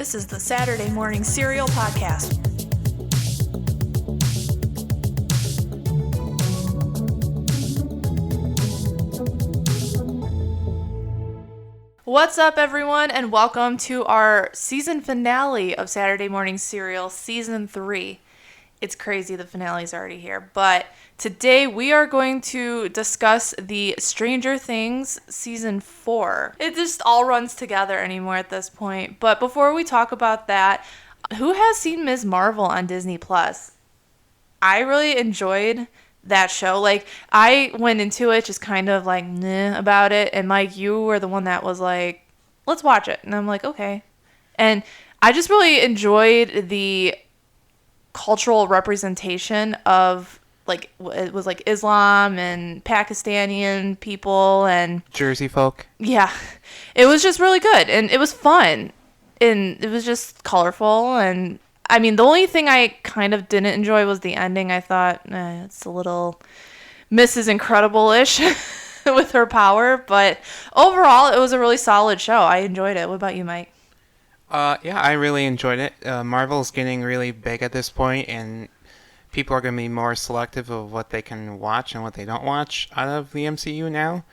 This is the Saturday Morning Serial Podcast. What's up, everyone, and welcome to our season finale of Saturday Morning Serial Season 3. It's crazy, the finale's already here, but today we are going to discuss the Stranger Things Season 4. It just all runs together anymore at this point, but before we talk about that, who has seen Ms. Marvel on Disney+? I really enjoyed that show. Like, I went into it just kind of like, nah, about it, and Mike, you were the one that was like, let's watch it, and I'm like, okay. And I just really enjoyed the cultural representation of, like, it was like Islam and Pakistani people and Jersey folk. Yeah, it was just really good, and it was fun, and it was just colorful. And I mean, the only thing I kind of didn't enjoy was the ending. I thought it's a little Mrs. Incredible-ish with her power, but overall it was a really solid show. I enjoyed it. What about you, Mike? Yeah, I really enjoyed it. Marvel's getting really big at this point, and people are going to be more selective of what they can watch and what they don't watch out of the MCU now.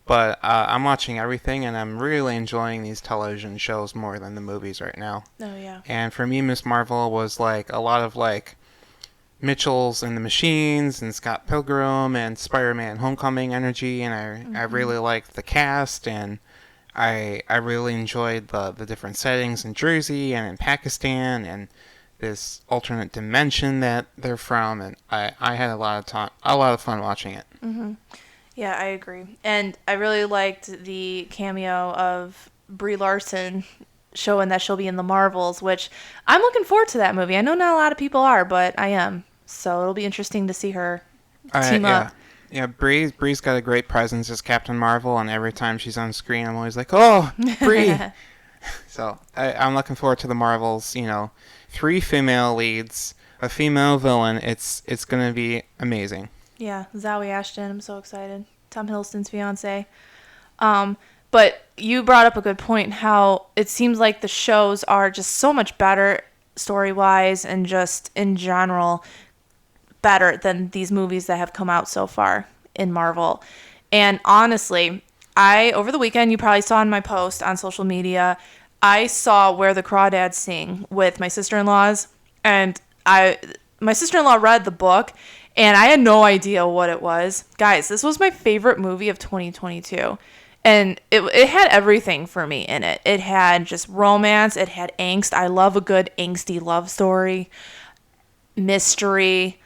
But I'm watching everything, and I'm really enjoying these television shows more than the movies right now. Oh, yeah. And for me, Miss Marvel was like a lot of like Mitchell's and the Machines and Scott Pilgrim and Spider-Man Homecoming energy, and I really liked the cast, and I really enjoyed the different settings in Jersey and in Pakistan and this alternate dimension that they're from, and I had a lot of fun watching it. Mm-hmm. Yeah, I agree. And I really liked the cameo of Brie Larson showing that she'll be in the Marvels, which I'm looking forward to that movie. I know not a lot of people are, but I am. So it'll be interesting to see her team up. Yeah, Brie's got a great presence as Captain Marvel, and every time she's on screen, I'm always like, oh, Brie! So I'm looking forward to the Marvels, 3 female leads, a female villain. It's going to be amazing. Yeah, Zawe Ashton, I'm so excited. Tom Hiddleston's fiance. But you brought up a good point, how it seems like the shows are just so much better story-wise and just in general better than these movies that have come out so far in Marvel. And honestly, over the weekend, you probably saw in my post on social media, I saw Where the Crawdads Sing with my sister-in-laws, and my sister-in-law read the book, and I had no idea what it was. Guys, this was my favorite movie of 2022. And it had everything for me in it. It had just romance. It had angst. I love a good angsty love story. Mystery.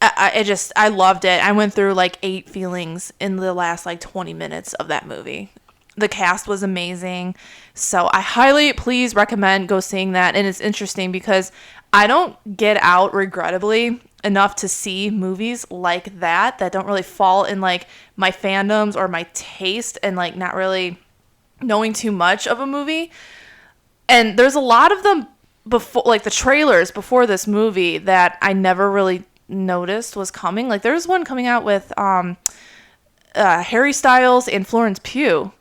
I loved it. I went through like 8 feelings in the last like 20 minutes of that movie. The cast was amazing. So I highly, please recommend go seeing that. And it's interesting because I don't get out, regrettably, enough to see movies like that don't really fall in like my fandoms or my taste, and like not really knowing too much of a movie. And there's a lot of them before, like the trailers before this movie, that I never really noticed was coming. Like there's one coming out with Harry Styles and Florence Pugh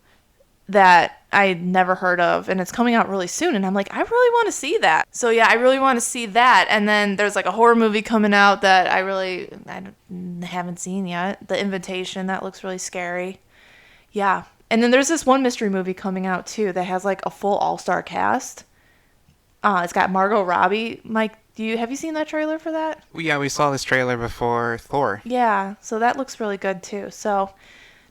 that I never heard of, and it's coming out really soon, and I'm like, I really want to see that. So yeah, I really want to see that. And then there's like a horror movie coming out that I haven't seen yet, The Invitation. That looks really scary. Yeah. And then there's this one mystery movie coming out too that has like a full all-star cast. It's got Margot Robbie. Mike, have you seen that trailer for that? Yeah, we saw this trailer before Thor. Yeah, so that looks really good too. So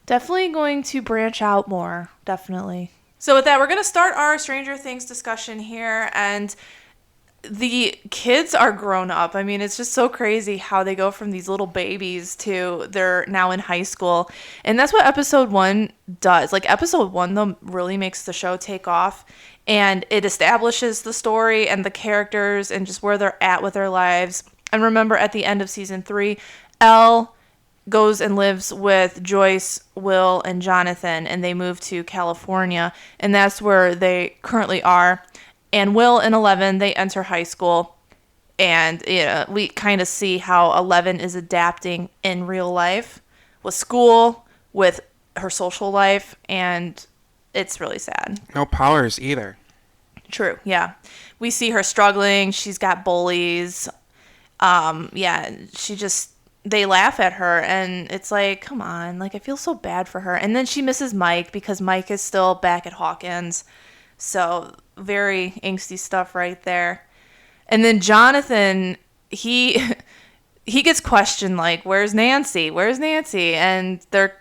definitely going to branch out more, definitely. So with that, we're going to start our Stranger Things discussion here, and the kids are grown up. I mean, it's just so crazy how they go from these little babies to they're now in high school, and that's what episode 1 does. Like, episode 1, though, really makes the show take off, and it establishes the story and the characters and just where they're at with their lives. And remember, at the end of season 3, Elle goes and lives with Joyce, Will, and Jonathan, and they move to California, and that's where they currently are. And Will and Eleven, they enter high school, and we kind of see how Eleven is adapting in real life with school, with her social life, and it's really sad. No powers either. True. Yeah. We see her struggling. She's got bullies. Yeah, they laugh at her, and it's like, come on, like, I feel so bad for her. And then she misses Mike because Mike is still back at Hawkins. So very angsty stuff right there. And then Jonathan, he he gets questioned, like, where's Nancy? Where's Nancy? And they're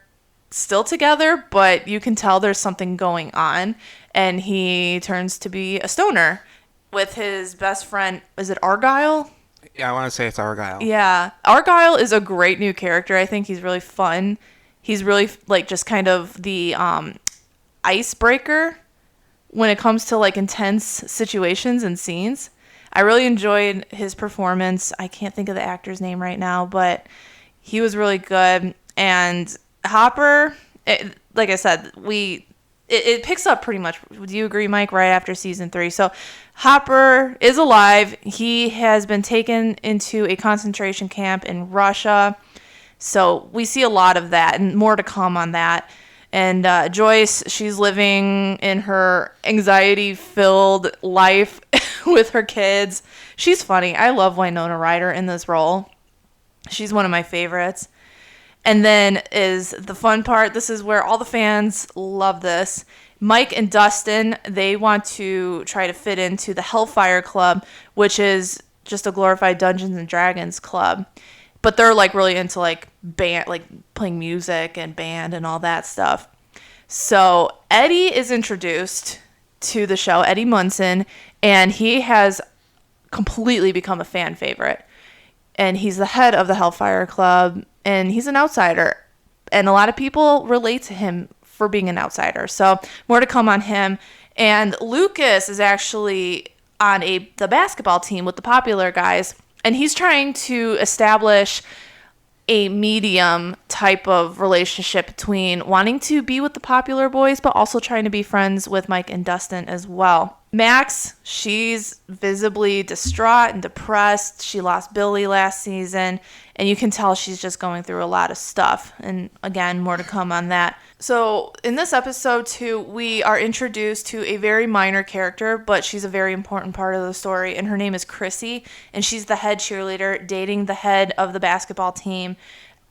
still together, but you can tell there's something going on. And he turns to be a stoner with his best friend. Is it Argyle? Yeah, I want to say it's Argyle. Yeah. Argyle is a great new character. I think he's really fun. He's really, like, just kind of the icebreaker when it comes to, like, intense situations and scenes. I really enjoyed his performance. I can't think of the actor's name right now, but he was really good. And Hopper, like I said, it picks up pretty much. Do you agree, Mike? Right after season 3. So Hopper is alive. He has been taken into a concentration camp in Russia. So we see a lot of that, and more to come on that. And Joyce, she's living in her anxiety-filled life with her kids. She's funny. I love Winona Ryder in this role. She's one of my favorites. And then is the fun part. This is where all the fans love this. Mike and Dustin, they want to try to fit into the Hellfire Club, which is just a glorified Dungeons and Dragons club. But they're, like, really into, like, band, like, playing music and band and all that stuff. So Eddie is introduced to the show, Eddie Munson, and he has completely become a fan favorite. And he's the head of the Hellfire Club, and he's an outsider. And a lot of people relate to him for being an outsider. So more to come on him. And Lucas is actually on the basketball team with the popular guys. And he's trying to establish a medium type of relationship between wanting to be with the popular boys, but also trying to be friends with Mike and Dustin as well. Max, she's visibly distraught and depressed. She lost Billy last season, and you can tell she's just going through a lot of stuff. And again, more to come on that. So in this episode, too, we are introduced to a very minor character, but she's a very important part of the story, and her name is Chrissy, and she's the head cheerleader dating the head of the basketball team.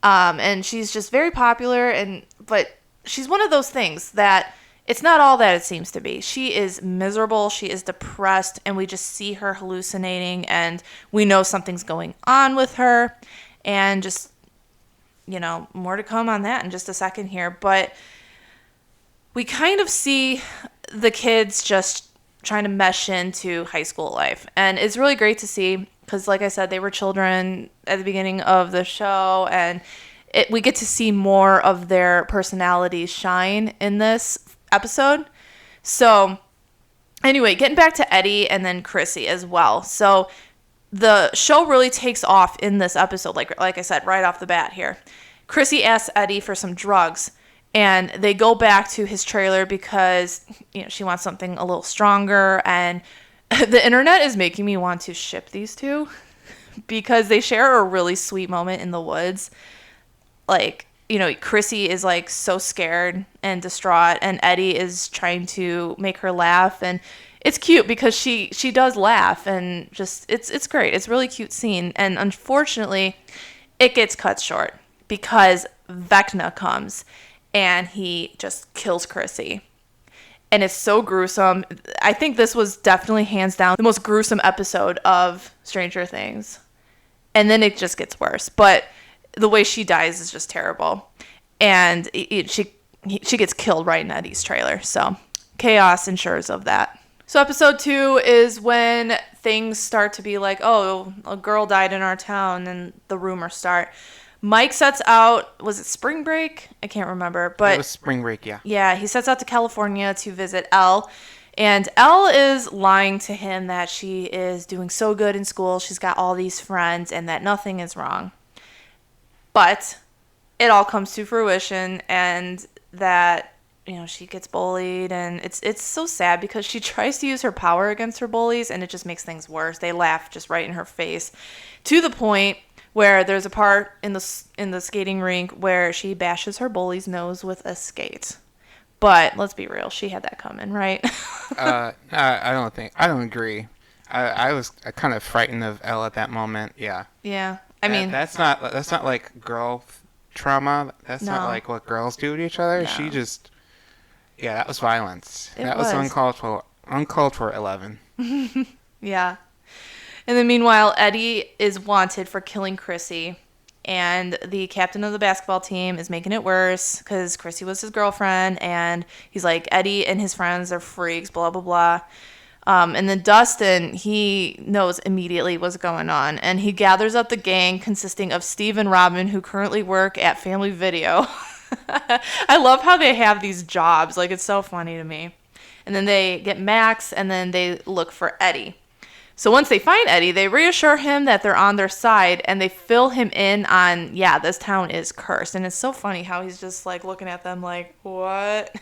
And she's just very popular, but she's one of those things that it's not all that it seems to be. She is miserable, she is depressed, and we just see her hallucinating, and we know something's going on with her, and just, more to come on that in just a second here. But we kind of see the kids just trying to mesh into high school life, and it's really great to see, because like I said, they were children at the beginning of the show, and we get to see more of their personalities shine in this episode. So anyway, getting back to Eddie and then Chrissy as well. So the show really takes off in this episode, like I said, right off the bat here. Chrissy asks Eddie for some drugs, and they go back to his trailer because she wants something a little stronger, and the internet is making me want to ship these two because they share a really sweet moment in the woods. Like, Chrissy is, like, so scared and distraught, and Eddie is trying to make her laugh, and it's cute because she does laugh, and just it's great. It's a really cute scene, and unfortunately, it gets cut short because Vecna comes, and he just kills Chrissy. And it's so gruesome. I think this was definitely hands down the most gruesome episode of Stranger Things. And then it just gets worse. But the way she dies is just terrible. And she gets killed right in Eddie's trailer. So chaos ensures of that. So episode 2 is when things start to be like, oh, a girl died in our town, and the rumors start. Mike sets out, was it spring break? I can't remember. But it was spring break, yeah. Yeah, he sets out to California to visit Elle. And Elle is lying to him that she is doing so good in school, she's got all these friends, and that nothing is wrong. But it all comes to fruition, and that, she gets bullied, and it's so sad because she tries to use her power against her bullies, and it just makes things worse. They laugh just right in her face, to the point where there's a part in the skating rink where she bashes her bully's nose with a skate. But let's be real, she had that coming, right? I don't agree. I was kind of frightened of Elle at that moment. Yeah. Yeah. I mean, that's not like girl trauma. That's not No. like what girls do to each other. No. She just, yeah, that was violence. It Was was. uncalled for 11. yeah. And then meanwhile, Eddie is wanted for killing Chrissy. And the captain of the basketball team is making it worse because Chrissy was his girlfriend. And he's like, Eddie and his friends are freaks, blah, blah, blah. And then Dustin, he knows immediately what's going on. And he gathers up the gang consisting of Steve and Robin, who currently work at Family Video. I love how they have these jobs. Like, it's so funny to me. And then they get Max, and then they look for Eddie. So once they find Eddie, they reassure him that they're on their side, and they fill him in on, yeah, this town is cursed. And it's so funny how he's just, like, looking at them like, what?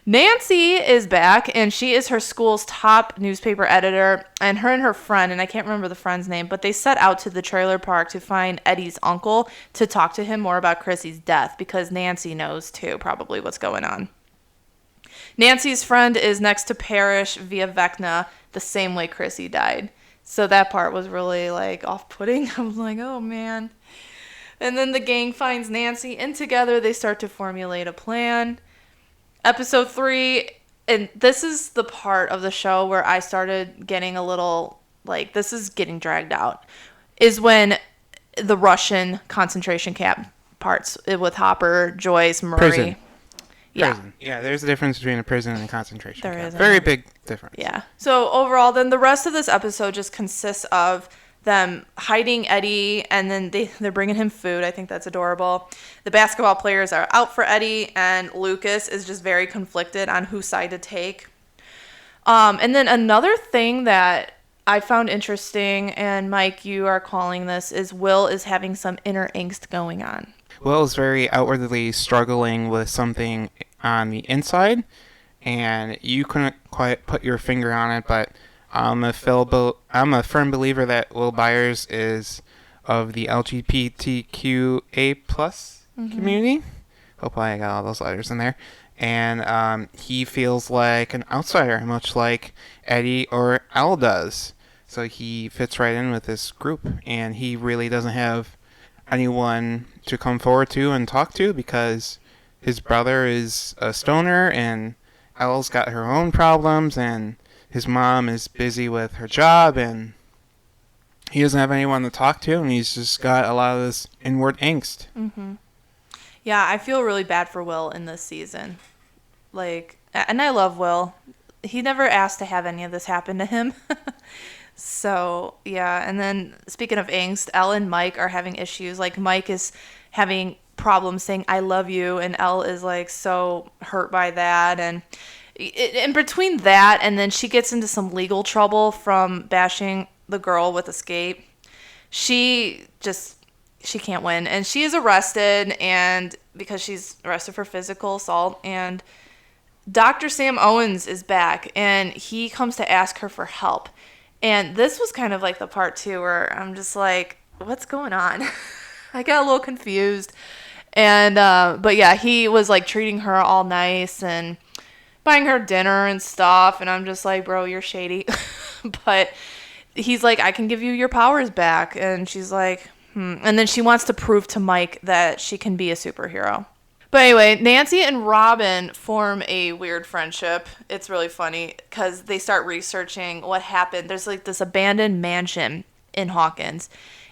Nancy is back, and she is her school's top newspaper editor, and her friend, and I can't remember the friend's name, but they set out to the trailer park to find Eddie's uncle to talk to him more about Chrissy's death, because Nancy knows, too, probably what's going on. Nancy's friend is next to perish via Vecna, the same way Chrissy died. So that part was really, like, off-putting. I was like, oh, man. And then the gang finds Nancy, and together they start to formulate a plan. Episode 3, and this is the part of the show where I started getting a little, like, this is getting dragged out, is when the Russian concentration camp parts with Hopper, Joyce, Murray. Prison. Yeah. Prison. Yeah, there's a difference between a prison and a concentration There camp. is. Very big difference. Yeah. So overall, then the rest of this episode just consists of them hiding Eddie, and then they're bringing him food. I think that's adorable. The basketball players are out for Eddie, and Lucas is just very conflicted on whose side to take. And then another thing that I found interesting, and Mike, you are calling this, is Will is having some inner angst going on. Will is very outwardly struggling with something on the inside, and you couldn't quite put your finger on it, but I'm a firm believer that Will Byers is of the LGBTQA plus community. Hopefully I got all those letters in there. And he feels like an outsider, much like Eddie or Al does. So he fits right in with this group, and he really doesn't have anyone to come forward to and talk to because his brother is a stoner, and Elle's got her own problems, and his mom is busy with her job, and he doesn't have anyone to talk to, and he's just got a lot of this inward angst. Mm-hmm. Yeah, I feel really bad for Will in this season. Like, and I love Will. He never asked to have any of this happen to him. So, yeah. And then, speaking of angst, Elle and Mike are having issues. Like, Mike is having problems saying, I love you, and Elle is, like, so hurt by that. And in between that, and then she gets into some legal trouble from bashing the girl with Escape. She can't win. And she is arrested, and because she's arrested for physical assault, and Dr. Sam Owens is back, and he comes to ask her for help. And this was kind of like the part two where I'm just like, what's going on? I got a little confused. And, but yeah, he was like treating her all nice and buying her dinner and stuff. And I'm just like, bro, you're shady. But he's like, I can give you your powers back. And she's like, And then she wants to prove to Mike that she can be a superhero. But anyway, Nancy and Robin form a weird friendship. It's really funny because they start researching what happened. There's like this abandoned mansion in Hawkins,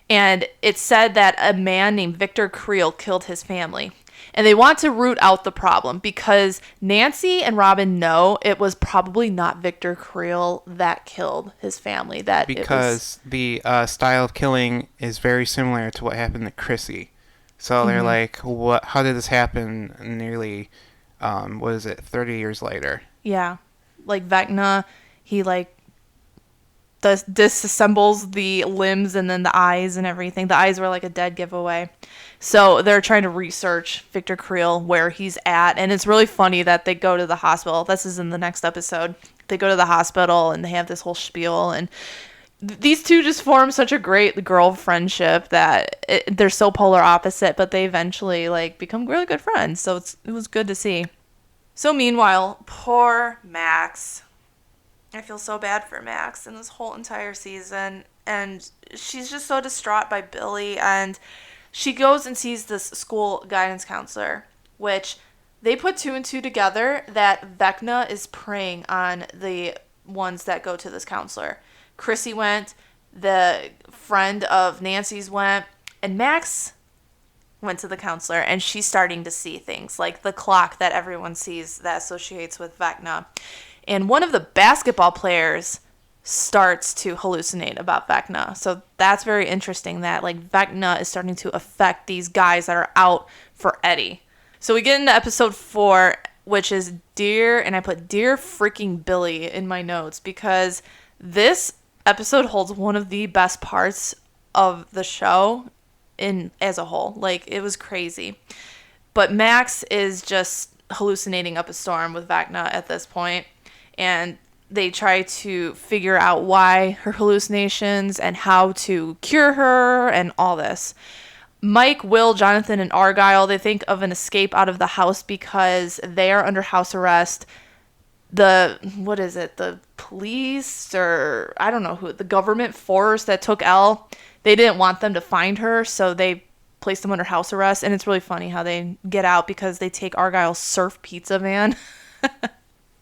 and it's said that a man named Victor Creel killed his family. And they want to root out the problem because Nancy and Robin know it was probably not Victor Creel that killed his family. Because the style of killing is very similar to what happened to Chrissy. So they're like, "What? How did this happen?" Nearly, 30 years later? Yeah, like Vecna, he like disassembles the limbs and then the eyes and everything. The eyes were like a dead giveaway. So they're trying to research Victor Creel, where he's at, and it's really funny that they go to the hospital. This is in the next episode. They go to the hospital and they have this whole spiel, and these two just form such a great girl friendship that they're so polar opposite, but they eventually like become really good friends. So it was good to see. So meanwhile, poor Max. I feel so bad for Max in this whole entire season. And she's just so distraught by Billy. And she goes and sees this school guidance counselor, which they put two and two together that Vecna is preying on the ones that go to this counselor. Chrissy went, the friend of Nancy's went, and Max went to the counselor, and she's starting to see things like the clock that everyone sees that associates with Vecna. And one of the basketball players starts to hallucinate about Vecna. So that's very interesting that like Vecna is starting to affect these guys that are out for Eddie. So we get into episode 4, which is and I put Dear freaking Billy in my notes because this episode holds one of the best parts of the show in as a whole. Like, it was crazy. But Max is just hallucinating up a storm with Vecna at this point, and they try to figure out why her hallucinations and how to cure her and all this. Mike, Will, Jonathan, and Argyle, they think of an escape out of the house because they are under house arrest. The police, or I don't know who, the government force that took Elle, they didn't want them to find her, so they placed them under house arrest. And it's really funny how they get out because they take Argyle's surf pizza van.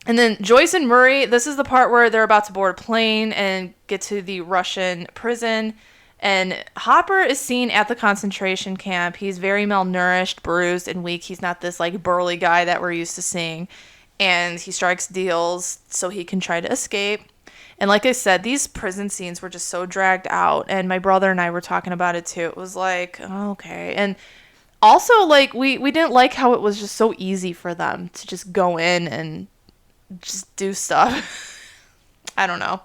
And then Joyce and Murray, this is the part where they're about to board a plane and get to the Russian prison. And Hopper is seen at the concentration camp. He's very malnourished, bruised, and weak. He's not this like burly guy that we're used to seeing. And he strikes deals so he can try to escape. And like I said, these prison scenes were just so dragged out. And my brother and I were talking about it too. It was like, oh, okay. And also, like, we didn't like how it was just so easy for them to just go in and just do stuff. I don't know.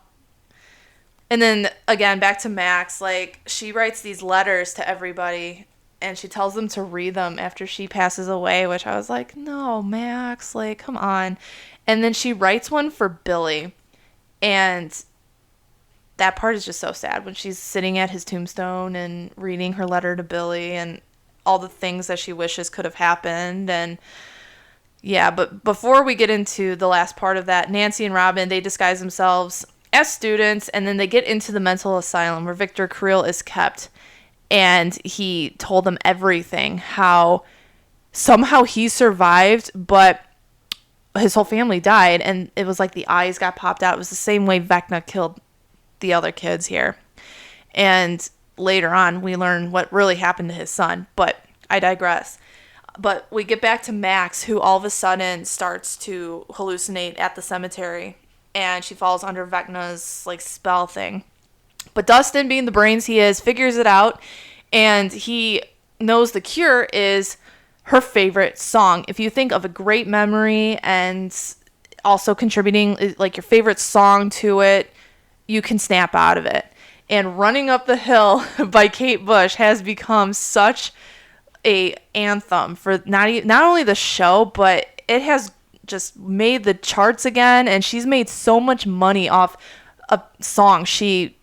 And then, again, back to Max. Like, she writes these letters to everybody, and she tells them to read them after she passes away, which I was like, no, Max, like, come on. And then she writes one for Billy, and that part is just so sad when she's sitting at his tombstone and reading her letter to Billy and all the things that she wishes could have happened. And yeah, but before we get into the last part of that, Nancy and Robin, they disguise themselves as students, and then they get into the mental asylum where Victor Creel is kept. And he told them everything, how somehow he survived, but his whole family died, and it was like the eyes got popped out. It was the same way Vecna killed the other kids here. And later on, we learn what really happened to his son, but I digress. But we get back to Max, who all of a sudden starts to hallucinate at the cemetery, and she falls under Vecna's like spell thing. But Dustin, being the brains he is, figures it out, and he knows the cure is her favorite song. If you think of a great memory and also contributing like your favorite song to it, you can snap out of it. And Running Up the Hill by Kate Bush has become such a anthem for not only the show, but it has just made the charts again, and she's made so much money off a song she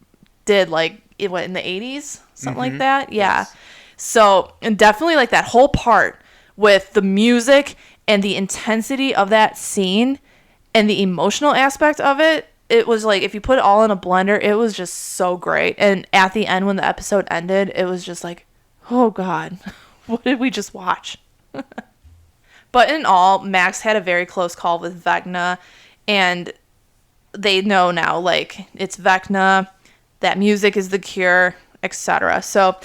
did like in the 80s, something like that. Yeah. Yes. So, and definitely like that whole part with the music and the intensity of that scene and the emotional aspect of it, it was like, if you put it all in a blender, it was just so great. And at the end, when the episode ended, it was just like, oh God, what did we just watch? But in all, Max had a very close call with Vecna, and they know now, like, it's Vecna, that music is the cure, etc. So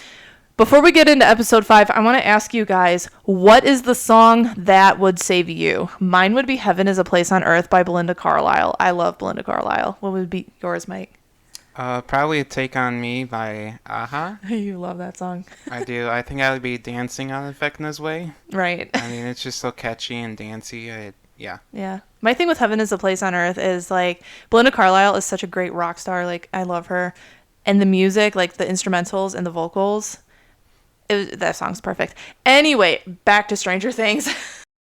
before we get into episode 5, I want to ask you guys, what is the song that would save you? Mine would be Heaven is a Place on Earth by Belinda Carlisle. I love Belinda Carlisle. What would be yours, Mike? Probably Take On Me by Aha. You love that song. I do. I think I would be dancing on Vecna's Way. Right. I mean, it's just so catchy and dancey. Yeah. Yeah. My thing with Heaven is a Place on Earth is, like, Belinda Carlisle is such a great rock star. Like, I love her. And the music, like, the instrumentals and the vocals, that song's perfect. Anyway, back to Stranger Things.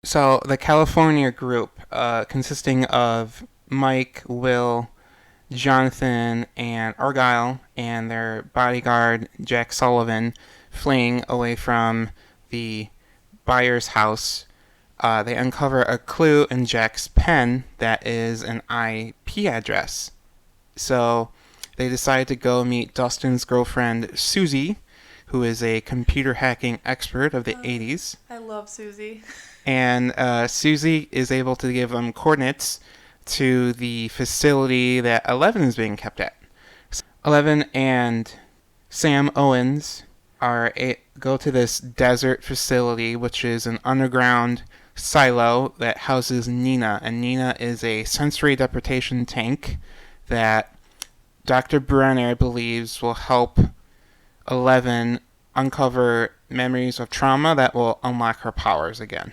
So, the California group, consisting of Mike, Will, Jonathan, and Argyle, and their bodyguard, Jack Sullivan, fleeing away from the Byers house. they uncover a clue in Jack's pen that is an IP address. So they decide to go meet Dustin's girlfriend, Susie, who is a computer hacking expert of the 80s. I love Susie. And Susie is able to give them coordinates to the facility that Eleven is being kept at. Eleven and Sam Owens go to this desert facility, which is an underground silo that houses Nina. And Nina is a sensory deprivation tank that Dr. Brenner believes will help Eleven uncover memories of trauma that will unlock her powers again.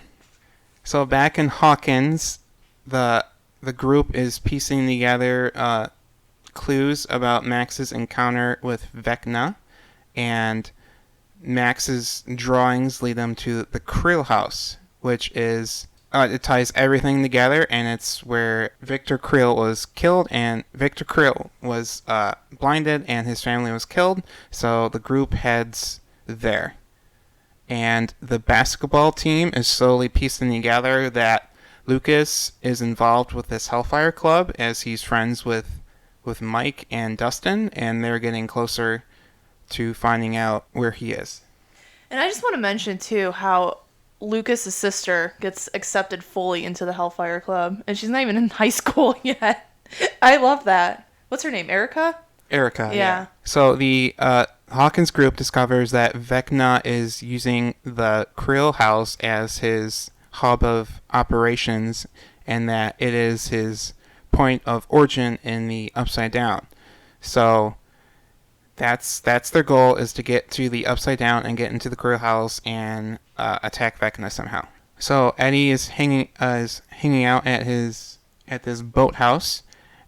So back in Hawkins, the group is piecing together clues about Max's encounter with Vecna, and Max's drawings lead them to the Creel house, which is it ties everything together, and it's where Victor Creel was killed, and Victor Creel was blinded, and his family was killed. So the group heads there. And the basketball team is slowly piecing together that Lucas is involved with this Hellfire Club as he's friends with Mike and Dustin, and they're getting closer to finding out where he is. And I just want to mention, too, how Lucas's sister gets accepted fully into the Hellfire Club, and she's not even in high school yet. I love that. What's her name, Erica? Erica, yeah. So the Hawkins group discovers that Vecna is using the Creel house as his hub of operations, and that it is his point of origin in the Upside Down. So that's their goal, is to get to the Upside Down and get into the Creel house and attack Vecna somehow. So Eddie is hanging out at this boathouse,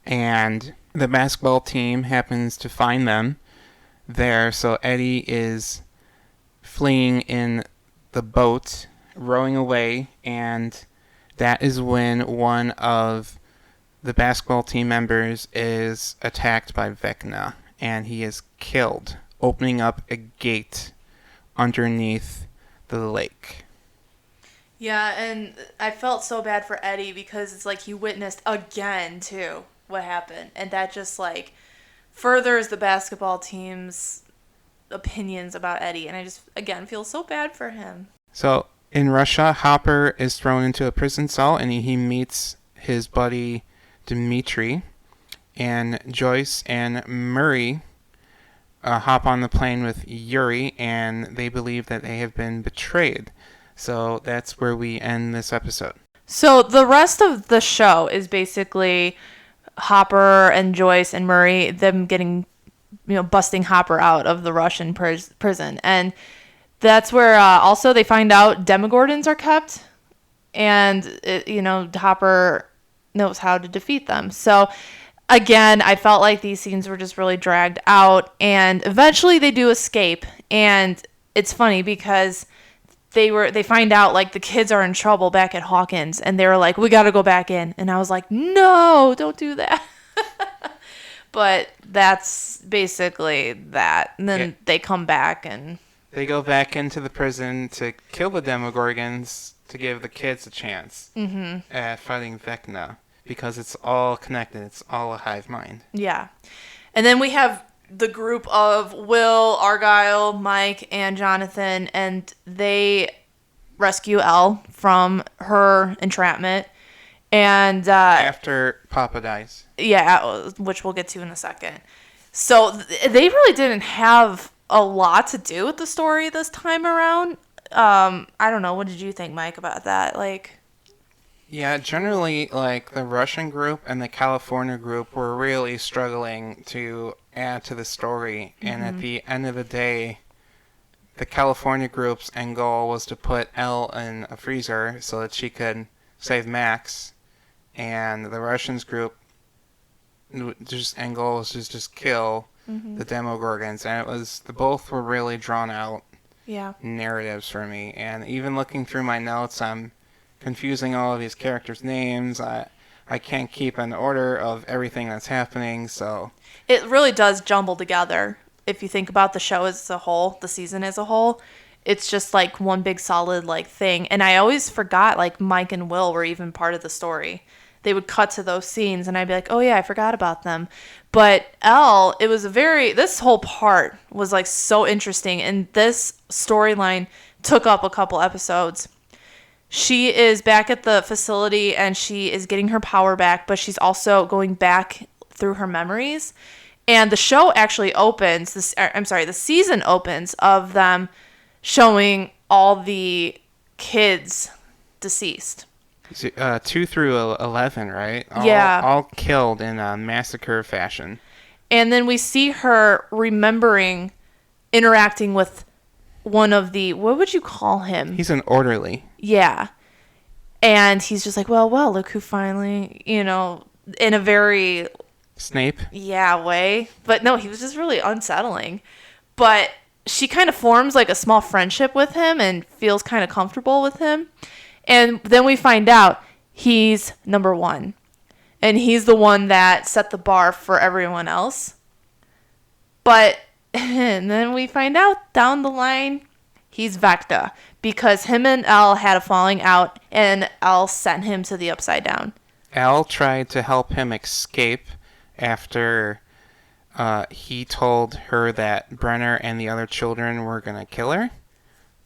and the basketball team happens to find them there. So Eddie is fleeing in the boat, rowing away, and that is when one of the basketball team members is attacked by Vecna, and he is killed, opening up a gate underneath the lake. Yeah, and I felt so bad for Eddie because it's like he witnessed again, too, what happened. And that just, like, furthers the basketball team's opinions about Eddie. And I just, again, feel so bad for him. So, in Russia, Hopper is thrown into a prison cell, and he meets his buddy Dmitri. And Joyce and Murray hop on the plane with Yuri, and they believe that they have been betrayed. So that's where we end this episode. So the rest of the show is basically Hopper and Joyce and Murray, them getting, busting Hopper out of the Russian prison. And that's where also they find out Demogorgons are kept, and, Hopper knows how to defeat them. So again, I felt like these scenes were just really dragged out, and eventually they do escape. And it's funny because they find out, like, the kids are in trouble back at Hawkins, and they were like, we got to go back in. And I was like, no, don't do that. But that's basically that. And then they come back and they go back into the prison to kill the Demogorgons to give the kids a chance at fighting Vecna, because it's all connected. It's all a hive mind. Yeah. And then we have the group of Will, Argyle, Mike, and Jonathan, and they rescue Elle from her entrapment. And after Papa dies. Yeah, which we'll get to in a second. So they really didn't have a lot to do with the story this time around. I don't know. What did you think, Mike, about that? Yeah, generally, the Russian group and the California group were really struggling to add to the story. Mm-hmm. And at the end of the day, the California group's end goal was to put Elle in a freezer so that she could save Max. And the Russians group, just end goal was to just kill the Demogorgons. And both were really drawn out narratives for me. And even looking through my notes, I'm confusing all of these characters' names. I can't keep an order of everything that's happening, so it really does jumble together. If you think about the show as a whole, the season as a whole, it's just like one big solid like thing. And I always forgot like Mike and Will were even part of the story. They would cut to those scenes and I'd be like, oh yeah, I forgot about them. But Elle, it was this whole part was like so interesting. And this storyline took up a couple episodes. She is back at the facility and she is getting her power back, but she's also going back through her memories. And the show actually opens, the season opens of them showing all the kids deceased. 2 through 11, right? Yeah. All killed in a massacre fashion. And then we see her remembering interacting with one of the, what would you call him? He's an orderly. Yeah. And he's just like, well, look who finally, in a very... Snape? Yeah, way. But no, he was just really unsettling. But she kind of forms like a small friendship with him and feels kind of comfortable with him. And then we find out he's number one. And he's the one that set the bar for everyone else. But and then we find out down the line he's Vecna. Because him and Elle had a falling out and Elle sent him to the Upside Down. Elle tried to help him escape after he told her that Brenner and the other children were going to kill her.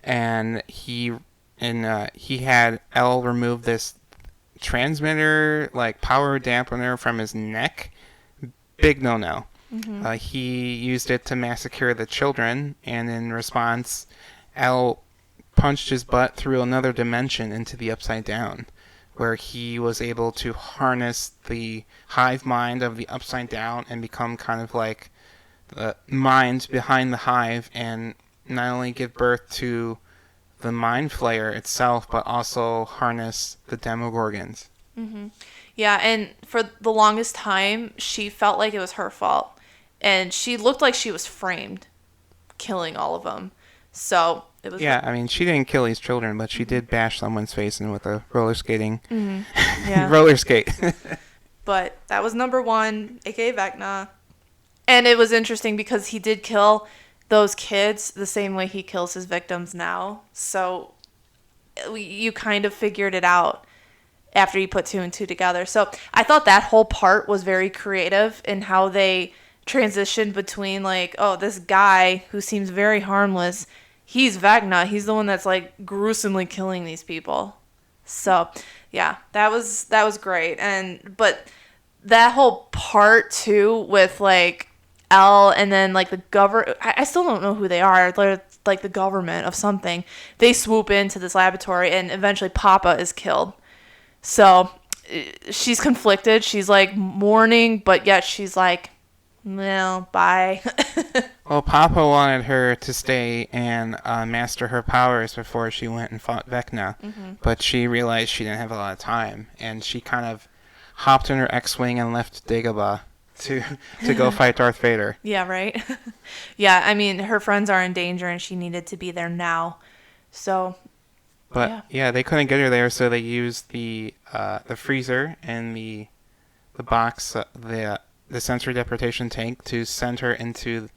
And he had Elle remove this transmitter, like power dampener from his neck. Big no-no. Mm-hmm. He used it to massacre the children, and in response, Elle punched his butt through another dimension into the Upside Down, where he was able to harness the hive mind of the Upside Down and become kind of like the mind behind the hive, and not only give birth to the Mind Flayer itself, but also harness the Demogorgons. Mm-hmm. Yeah, and for the longest time, she felt like it was her fault. And she looked like she was framed, killing all of them. So it was... Yeah, I mean, she didn't kill these children, but she did bash someone's face in with a roller skating... Mm-hmm. Yeah. roller skate. But that was number one, a.k.a. Vecna. And it was interesting because he did kill those kids the same way he kills his victims now. So you kind of figured it out after you put 2 and 2 together. So I thought that whole part was very creative in how they transitioned between like, oh, this guy who seems very harmless, he's Vecna. He's the one that's like gruesomely killing these people. So yeah, that was great. But that whole part too with like Elle and then like the government, I still don't know who they are. They're like the government of something. They swoop into this laboratory and eventually Papa is killed. So she's conflicted. She's like mourning, but yet she's like, well, bye. Well, Papa wanted her to stay and master her powers before she went and fought Vecna. Mm-hmm. But she realized she didn't have a lot of time. And she kind of hopped in her X-Wing and left Dagobah to go fight Darth Vader. Yeah, right? Yeah, I mean, her friends are in danger and she needed to be there now. So... But yeah, they couldn't get her there, so they used the freezer and the box, the sensory deprivation tank to send her into,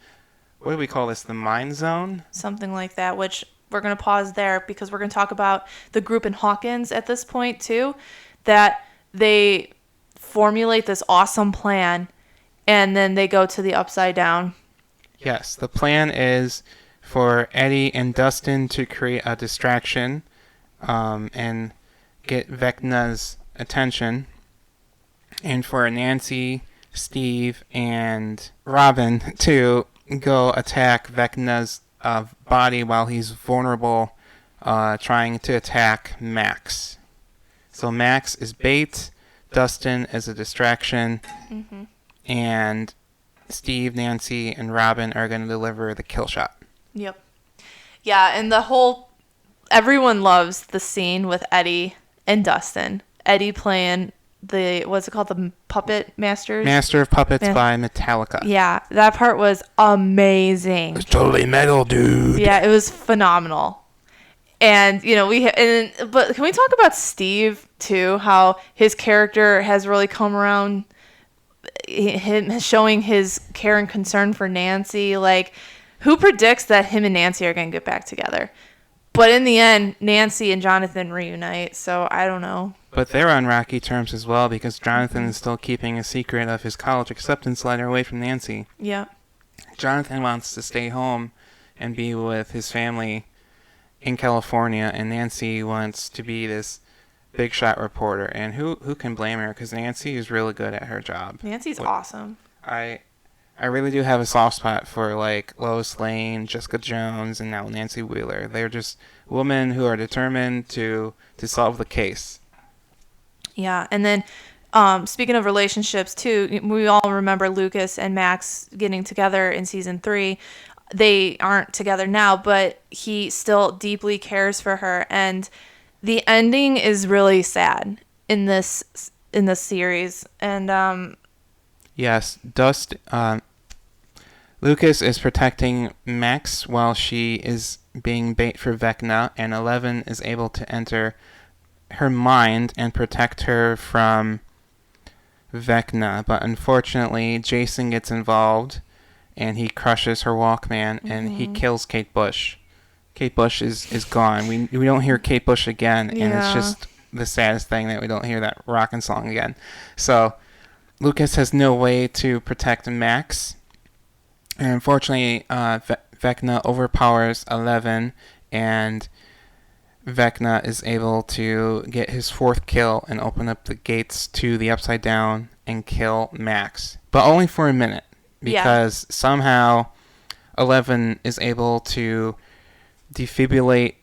what do we call this, the Mind Zone? Something like that, which we're going to pause there because we're going to talk about the group in Hawkins at this point too, that they formulate this awesome plan and then they go to the Upside Down. Yes, the plan is for Eddie and Dustin to create a distraction and get Vecna's attention, and for Nancy, Steve, and Robin to go attack Vecna's body while he's vulnerable, trying to attack Max. So Max is bait, Dustin is a distraction, mm-hmm. and Steve, Nancy, and Robin are going to deliver the kill shot. Yep. Yeah, and everyone loves the scene with Eddie and Dustin. Eddie playing what's it called? The Puppet Masters? Master of Puppets by Metallica. Yeah, that part was amazing. It's totally metal, dude. Yeah, it was phenomenal. And, but can we talk about Steve, too? How his character has really come around, him showing his care and concern for Nancy. Like, Who predicts that him and Nancy are going to get back together? But in the end, Nancy and Jonathan reunite, so I don't know. But they're on rocky terms as well because Jonathan is still keeping a secret of his college acceptance letter away from Nancy. Yeah. Jonathan wants to stay home and be with his family in California, and Nancy wants to be this big shot reporter. And who can blame her? Because Nancy is really good at her job. Nancy's awesome. I really do have a soft spot for like Lois Lane, Jessica Jones, and now Nancy Wheeler. They're just women who are determined to solve the case. Yeah, and then speaking of relationships too, we all remember Lucas and Max getting together in season 3. They aren't together now, but he still deeply cares for her, and the ending is really sad in this series. And yes, Lucas is protecting Max while she is being bait for Vecna, and Eleven is able to enter her mind and protect her from Vecna. But unfortunately, Jason gets involved, and he crushes her Walkman, and he kills Kate Bush. Kate Bush is gone. We don't hear Kate Bush again, and it's just the saddest thing that we don't hear that rockin' song again. So Lucas has no way to protect Max. And unfortunately, Vecna overpowers Eleven, and Vecna is able to get his 4th kill and open up the gates to the Upside Down and kill Max. But only for a minute, because somehow Eleven is able to defibrillate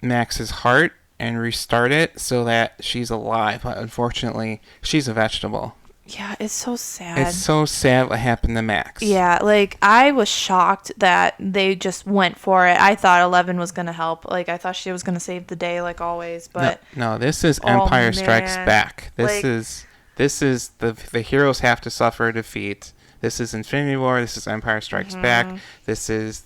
Max's heart and restart it so that she's alive. But unfortunately, she's a vegetable. yeah, it's so sad. It's so sad what happened to Max. Yeah, like, I was shocked that they just went for it. I thought 11 was going to help. Like, I thought she was going to save the day, like always, but... No, this is Empire Strikes man. Back. Like- This is the heroes have to suffer defeat. This is Infinity War. This is Empire Strikes Back. This is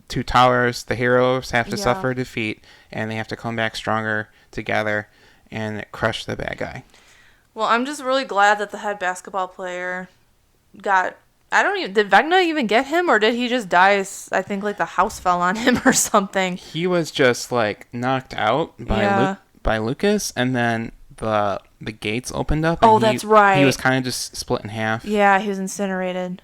Two Towers. The heroes have to suffer defeat, and they have to come back stronger together and crush the bad guy. Well, I'm just really glad that the head basketball player got... Did Vecna even get him, or did he just die? I think, like, the house fell on him or something. He was just, like, knocked out by Lucas, and then the gates opened up. Oh, and that's right. He was kind of just split in half. Yeah, he was incinerated.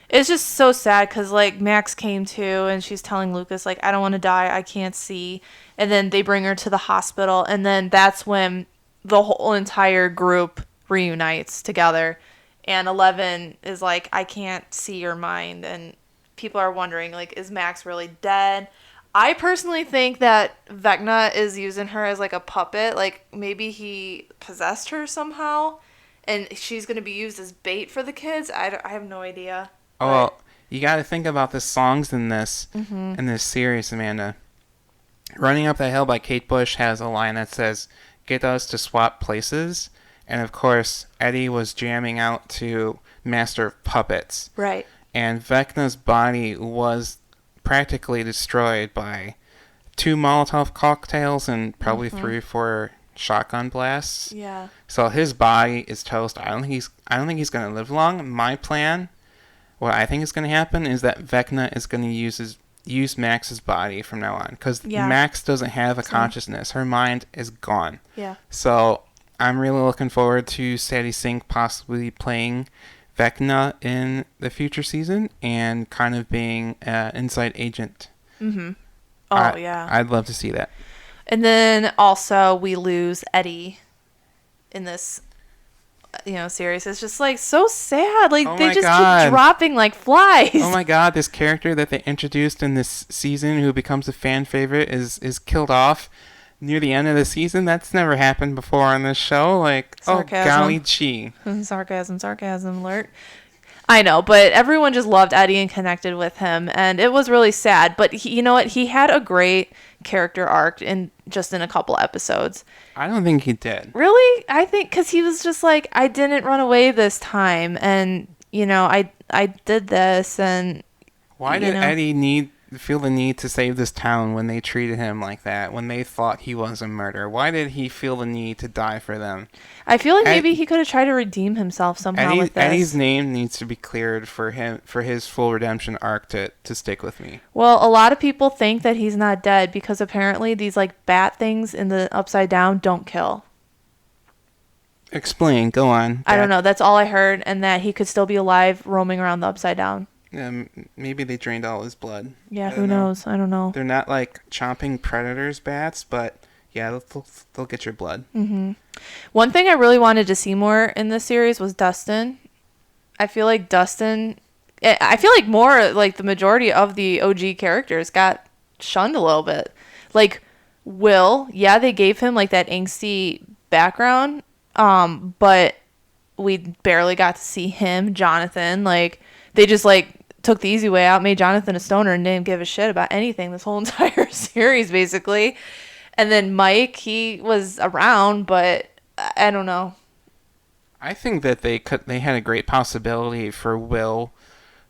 It's just so sad because, like, Max came to, and she's telling Lucas, like, I don't want to die. I can't see. And then they bring her to the hospital, and then that's when the whole entire group reunites together. And 11 is like, I can't see your mind. And people are wondering, like, is Max really dead? I personally think that Vecna is using her as, like, a puppet. Like, maybe he possessed her somehow, and she's going to be used as bait for the kids. I have no idea. Oh, well, you got to think about the songs in this series, Amanda. Running Up That Hill by Kate Bush has a line that says, "Get us to swap places." And, of course, Eddie was jamming out to Master of Puppets. Right. And Vecna's body was practically destroyed by 2 Molotov cocktails and probably 3 or 4 shotgun blasts. Yeah. So his body is toast. I don't think he's going to live long. My plan, what I think is going to happen, is that Vecna is going to use Max's body from now on. Because Max doesn't have a consciousness. Her mind is gone. Yeah. So I'm really looking forward to Sadie Sink possibly playing Vecna in the future season and kind of being an inside agent. Mm-hmm. Oh, yeah. I'd love to see that. And then also we lose Eddie in this, series. It's just, like, so sad. Like, they just keep dropping like flies. Oh my God, this character that they introduced in this season who becomes a fan favorite is killed off near the end of the season. That's never happened before on this show. Like, sarcasm. Oh, golly gee. Sarcasm alert. I know, but everyone just loved Eddie and connected with him, and it was really sad. But you know what? He had a great character arc in a couple episodes. I don't think he did. Really? I think because he was just like, I didn't run away this time, and I did this, and why did Eddie need feel the need to save this town when they treated him like that, when they thought he was a murderer? Why did he feel the need to die for them? I feel like maybe he could have tried to redeem himself somehow with this. Eddie's name needs to be cleared for his full redemption arc to stick with me. Well, a lot of people think that he's not dead because apparently these like bat things in the Upside Down don't kill. Explain. Go on. I don't know. That's all I heard, and that he could still be alive roaming around the Upside Down. Maybe they drained all his blood. Yeah, who knows? I don't know. They're not like chomping predators bats, but yeah, they'll get your blood. Mm-hmm. One thing I really wanted to see more in this series was Dustin. I feel like more like the majority of the OG characters got shunned a little bit. Like Will, yeah, they gave him like that angsty background, but we barely got to see him. Jonathan, like they just like took the easy way out, made Jonathan a stoner, and didn't give a shit about anything this whole entire series, basically. And then Mike, he was around, but I don't know. I think that they had a great possibility for Will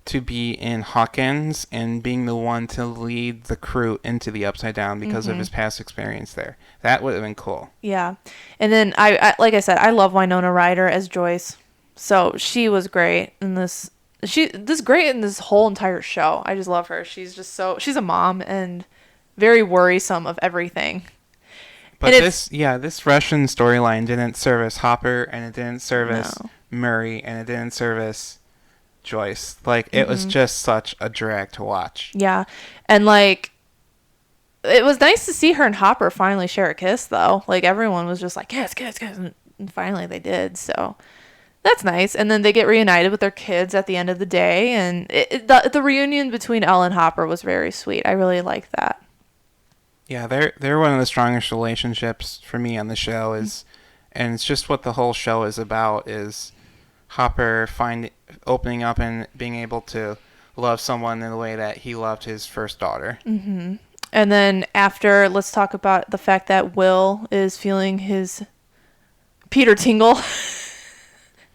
to be in Hawkins and being the one to lead the crew into the Upside Down because of his past experience there. That would have been cool. Yeah. And then, I like I said, I love Winona Ryder as Joyce. So she was great in this. This great in this whole entire show. I just love her. She's a mom and very worrisome of everything. But this Russian storyline didn't service Hopper, and it didn't service Murray, and it didn't service Joyce. Like, it was just such a drag to watch. Yeah. And like, it was nice to see her and Hopper finally share a kiss, though. Like, everyone was just like, kiss. And finally they did, so that's nice. And then they get reunited with their kids at the end of the day. And the reunion between Elle and Hopper was very sweet. I really liked that. Yeah, they're one of the strongest relationships for me on the show. And it's just what the whole show is about, is Hopper opening up and being able to love someone in the way that he loved his first daughter. Mm-hmm. And then after, let's talk about the fact that Will is feeling his Peter Tingle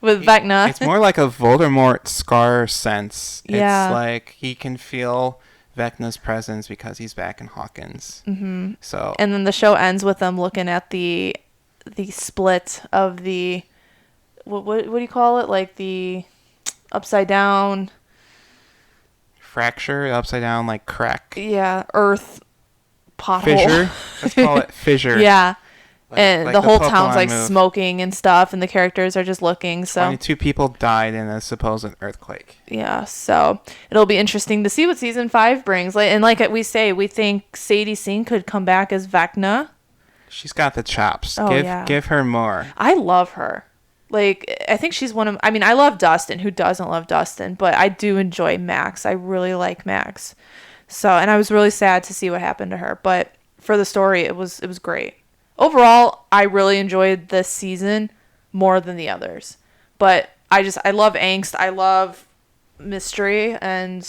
with Vecna. It's more like a Voldemort scar sense. Yeah. It's like he can feel Vecna's presence because he's back in Hawkins. Mm-hmm. So. And then the show ends with them looking at the split of the what do you call it? Like the upside down fracture, upside down, like crack. Yeah, earth pothole. Fissure. Let's call it fissure. Yeah. And the whole town's like move. Smoking and stuff, and the characters are just looking. So 22 people died in a supposed earthquake. Yeah, so it'll be interesting to see what season 5 brings. And like we say, we think Sadie Sink could come back as Vecna. She's got the chops. Oh, Give her more. I love her. Like, I think she's I love Dustin. Who doesn't love Dustin? But I do enjoy Max. I really like Max. So, and I was really sad to see what happened to her. But for the story, it was great. Overall, I really enjoyed this season more than the others. But I love angst. I love mystery. And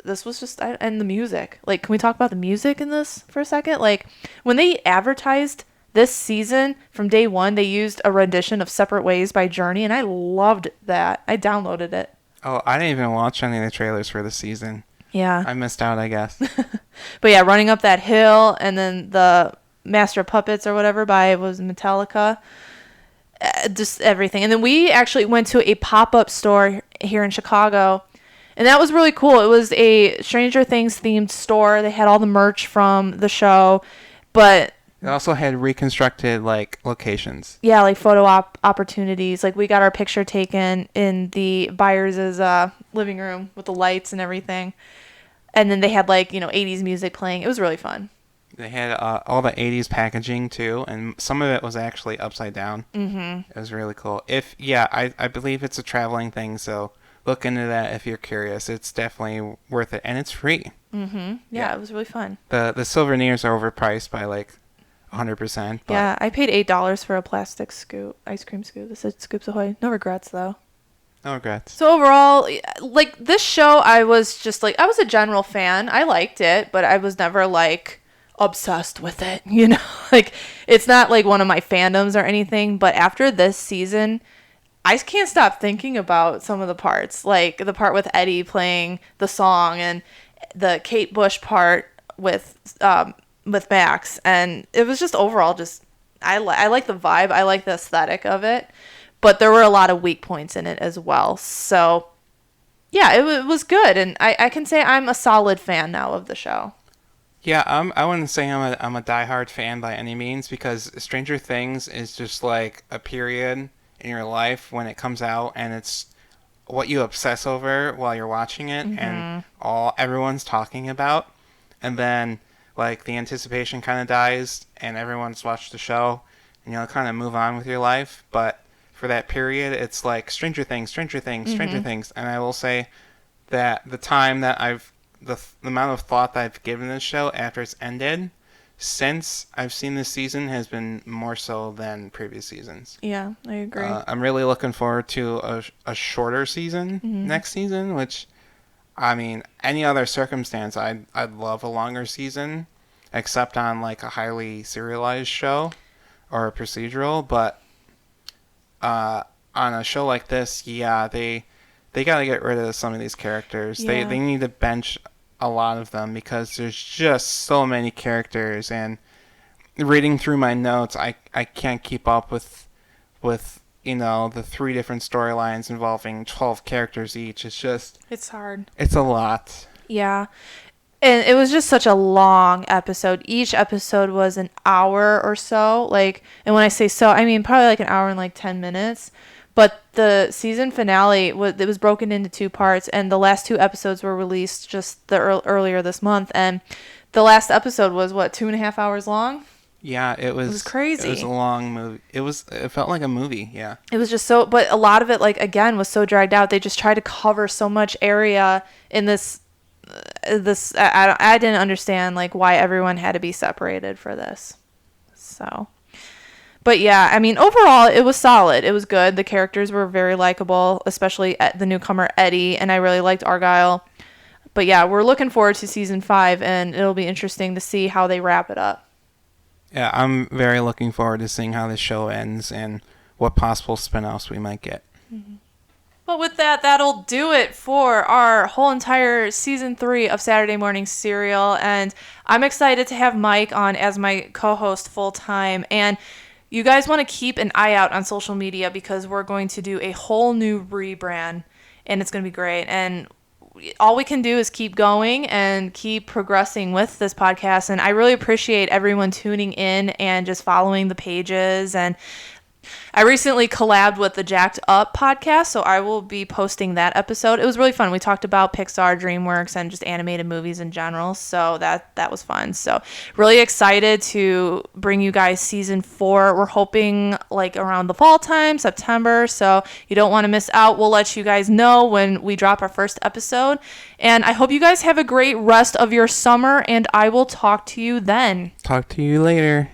this was just, and the music. Like, can we talk about the music in this for a second? Like, when they advertised this season, from day one, they used a rendition of Separate Ways by Journey. And I loved that. I downloaded it. Oh, I didn't even watch any of the trailers for the season. Yeah. I missed out, I guess. But yeah, Running Up That Hill, and then the Master of Puppets or whatever by Metallica, just everything. And then we actually went to a pop-up store here in Chicago, and that was really cool. It was a Stranger Things themed store. They had all the merch from the show, but it also had reconstructed like locations. Yeah, like photo opportunities. Like we got our picture taken in the buyers' living room with the lights and everything, and then they had like 80s music playing. It was really fun. They had all the 80s packaging, too, and some of it was actually upside down. Mm-hmm. It was really cool. I believe it's a traveling thing, so look into that if you're curious. It's definitely worth it, and it's free. Mm-hmm. Yeah, it was really fun. The souvenirs are overpriced by, like, 100%. But yeah, I paid $8 for a plastic ice cream scoop that said Scoops Ahoy. No regrets, though. No regrets. So overall, like, this show, I was just, like, I was a general fan. I liked it, but I was never, like, obsessed with it, like it's not like one of my fandoms or anything, but after this season I can't stop thinking about some of the parts, like the part with Eddie playing the song, and the Kate Bush part with Max, and it was just overall just I like the vibe, I like the aesthetic of it, but there were a lot of weak points in it as well. So yeah, it was good, and I can say I'm a solid fan now of the show. Yeah, I wouldn't say I'm a diehard fan by any means, because Stranger Things is just like a period in your life when it comes out, and it's what you obsess over while you're watching it, and everyone's talking about, and then like the anticipation kind of dies, and everyone's watched the show, and you'll kind of move on with your life. But for that period, it's like Stranger Things, Stranger Things, Stranger Things, and I will say that the time that the amount of thought that I've given this show after it's ended since I've seen this season has been more so than previous seasons. Yeah, I agree. I'm really looking forward to a shorter season next season, which, I mean, any other circumstance, I'd love a longer season, except on like a highly serialized show or a procedural. But on a show like this, yeah, they got to get rid of some of these characters. Yeah. They need to bench a lot of them, because there's just so many characters, and reading through my notes, I can't keep up with the 3 different storylines involving 12 characters each. It's hard. It's a lot. Yeah. And it was just such a long episode. Each episode was an hour or so. And when I say so, I mean probably like an hour and like 10 minutes. But the season finale, it was broken into 2 parts, and the last 2 episodes were released just earlier this month. And the last episode was, 2.5 hours long? Yeah, it was crazy. It was a long movie. It felt like a movie, yeah. It was just so, but a lot of it, again, was so dragged out. They just tried to cover so much area in this, I didn't understand, why everyone had to be separated for this. So... But yeah, I mean, overall, it was solid. It was good. The characters were very likable, especially the newcomer Eddie, and I really liked Argyle. But yeah, we're looking forward to season 5, and it'll be interesting to see how they wrap it up. Yeah, I'm very looking forward to seeing how this show ends and what possible spin-offs we might get. Mm-hmm. Well, with that, that'll do it for our whole entire season 3 of Saturday Morning Serial, and I'm excited to have Mike on as my co-host full-time, and you guys want to keep an eye out on social media, because we're going to do a whole new rebrand, and it's going to be great. And all we can do is keep going and keep progressing with this podcast. And I really appreciate everyone tuning in and just following the pages. And I recently collabed with the Jacked Up podcast, so I will be posting that episode. It was really fun. We talked about Pixar, DreamWorks, and just animated movies in general, so that was fun. So really excited to bring you guys season 4. We're hoping around the fall time, September, so you don't want to miss out. We'll let you guys know when we drop our first episode, and I hope you guys have a great rest of your summer, and I will talk to you then. Talk to you later.